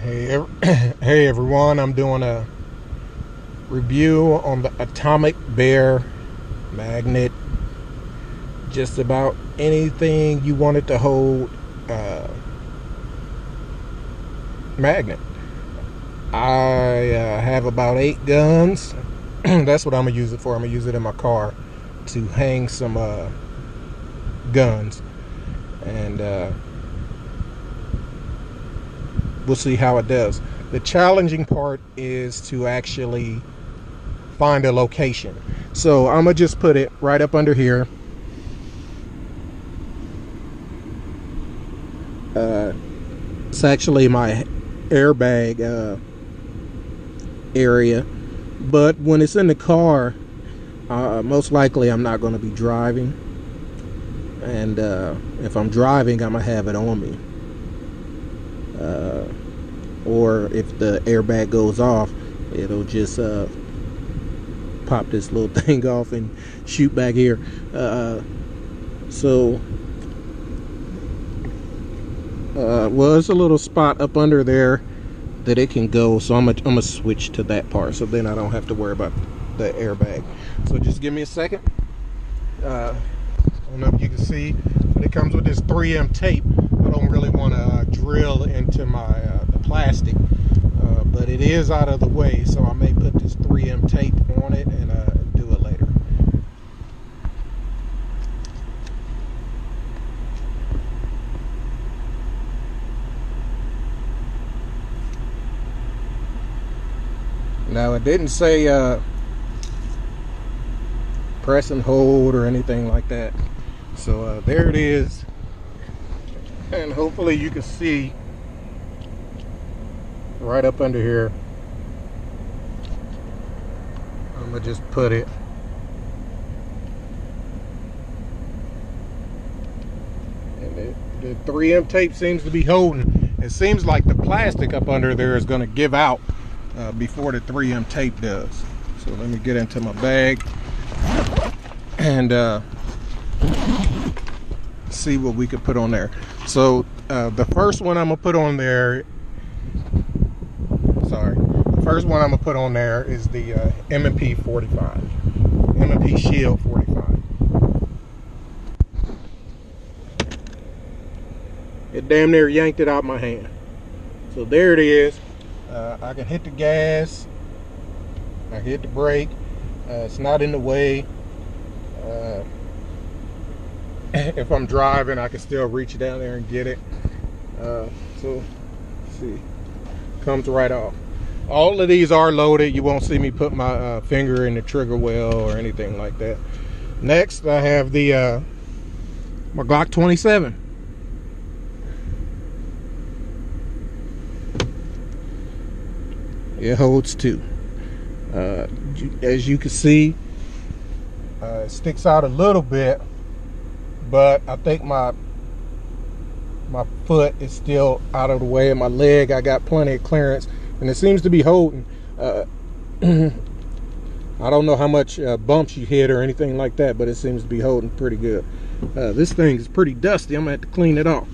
Hey everyone, I'm doing a review on the Atomic Bear magnet. Just about anything you want it to hold magnet. I have about 8 guns. That's what I'm gonna use it for. I'm gonna use it in my car to hang some guns, and we'll see how it does. The challenging part is to actually find a location. So I'm gonna just put it right up under here. It's actually my airbag area, but when it's in the car, most likely I'm not going to be driving, and if I'm driving, I'm gonna have it on me, or if the airbag goes off, it'll just pop this little thing off and shoot back here. Well, there's a little spot up under there that it can go, so I'm gonna switch to that part, so then I don't have to worry about the airbag. So just give me a second. I don't know if you can see, but it comes with this 3M tape. I don't really want to drill into my the plastic, but it is out of the way, so I may put this 3M tape on it and do it later. Now, it didn't say press and hold or anything like that. So there it is. And hopefully you can see right up under here. I'm gonna just put it. And the 3M tape seems to be holding. It seems like the plastic up under there is gonna give out before the 3M tape does. So let me get into my bag and see what we could put on there. So the first one I'm gonna put on there, the first one I'm gonna put on there is the M&P 45, M&P Shield 45. It damn near yanked it out my hand. So there it is. I can hit the gas, I can hit the brake, it's not in the way. If I'm driving, I can still reach down there and get it. So let's see, comes right off. All of these are loaded. You won't see me put my finger in the trigger well or anything like that. Next, I have the my Glock 27. It holds 2. As you can see, it sticks out a little bit, but I think my foot is still out of the way, and my leg, I got plenty of clearance, and it seems to be holding. I don't know how much bumps you hit or anything like that, but it seems to be holding pretty good. This thing is pretty dusty. I'm gonna have to clean it off.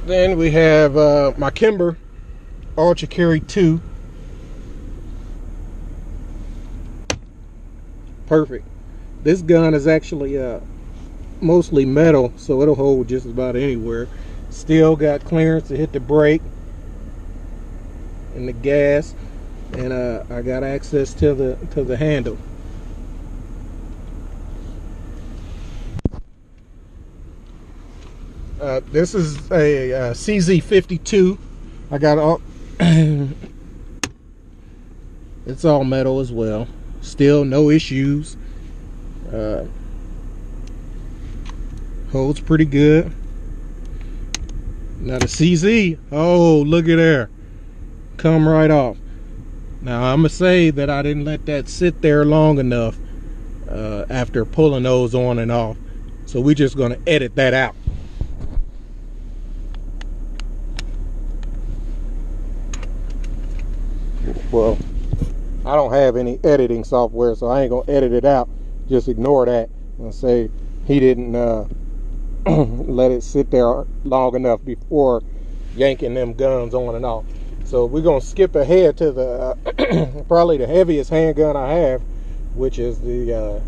Then we have my Kimber Ultra Carry 2. Perfect. This gun is actually mostly metal, so it'll hold just about anywhere. Still got clearance to hit the brake and the gas, and I got access to the handle. This is a CZ52. I got all it's all metal as well. Still no issues. Holds pretty good. Now the CZ, oh, look at there, come right off. Now I'm gonna say that I didn't let that sit there long enough after pulling those on and off, so we're just gonna edit that out. Well, I don't have any editing software, so I ain't gonna edit it out. Just ignore that and say he didn't let it sit there long enough before yanking them guns on and off. So we're gonna skip ahead to the probably the heaviest handgun I have, which is the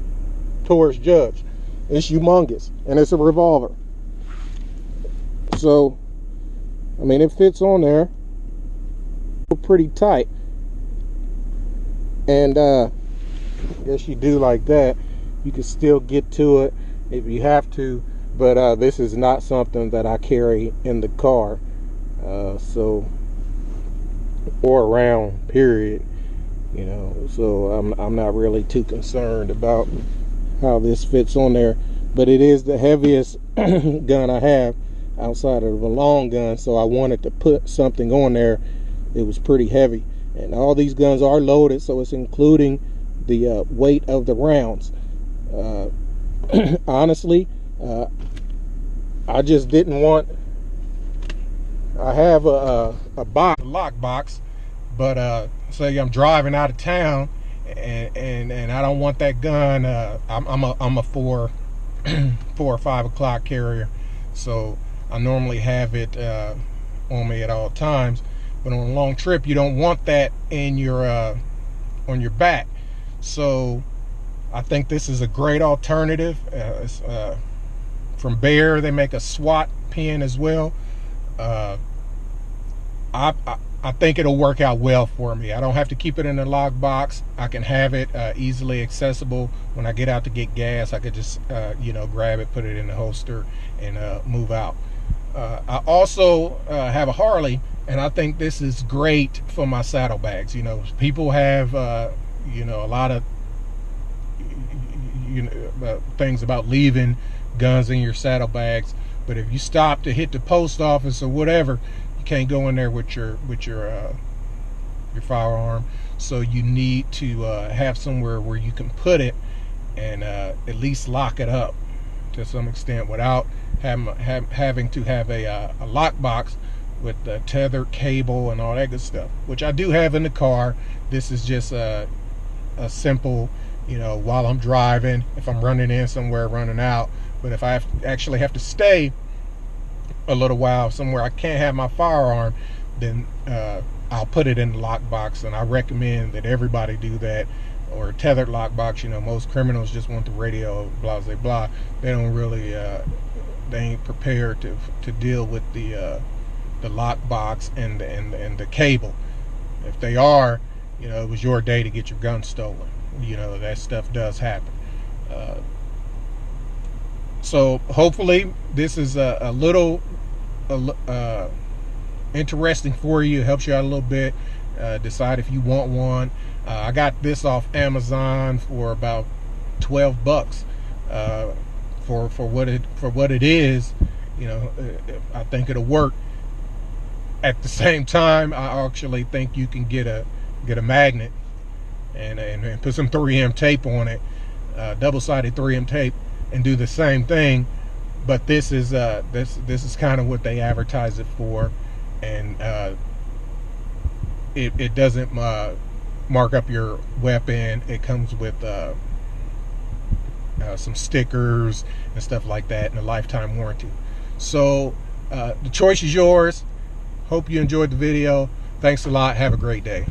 Taurus Judge. It's humongous, and it's a revolver. So, I mean, it fits on there pretty tight. And I guess you do like that. You can still get to it if you have to, but this is not something that I carry in the car, or around, period. You know, so I'm not really too concerned about how this fits on there. But it is the heaviest gun I have outside of the long gun, so I wanted to put something on there. It was pretty heavy, and all these guns are loaded, so it's including the weight of the rounds. Honestly, I just didn't want. I have a lock box, but say I'm driving out of town, and I don't want that gun. I'm a 4 or 5 o'clock carrier, so I normally have it on me at all times. But on a long trip, you don't want that in your on your back. So I think this is a great alternative. From Bear, they make a SWAT pin as well. I think it'll work out well for me. I don't have to keep it in a lock box. I can have it easily accessible. When I get out to get gas, I could just grab it, put it in the holster, and move out. I also have a Harley, and I think this is great for my saddlebags. You know, people have a lot of things about leaving guns in your saddlebags, but if you stop to hit the post office or whatever, you can't go in there with your firearm. So you need to have somewhere where you can put it and at least lock it up to some extent without having to have a lock box with the tethered cable and all that good stuff, which I do have in the car. This is just a simple, while I'm driving, if I'm running in somewhere, running out. But if I actually have to stay a little while somewhere I can't have my firearm, then I'll put it in the lockbox, and I recommend that everybody do that. Or a tethered lockbox. Most criminals just want the radio, blah blah blah. They don't really they ain't prepared to deal with the lockbox and the cable. If they are, it was your day to get your gun stolen. That stuff does happen. So hopefully this is a little interesting for you. It helps you out a little bit. Decide if you want one. I got this off Amazon for about $12 for what it is. I think it'll work. At the same time, I actually think you can get a magnet and put some 3M tape on it, double-sided 3M tape, and do the same thing. But this is kind of what they advertise it for, and it doesn't mark up your weapon. It comes with some stickers and stuff like that, and a lifetime warranty. So the choice is yours. Hope you enjoyed the video. Thanks a lot. Have a great day.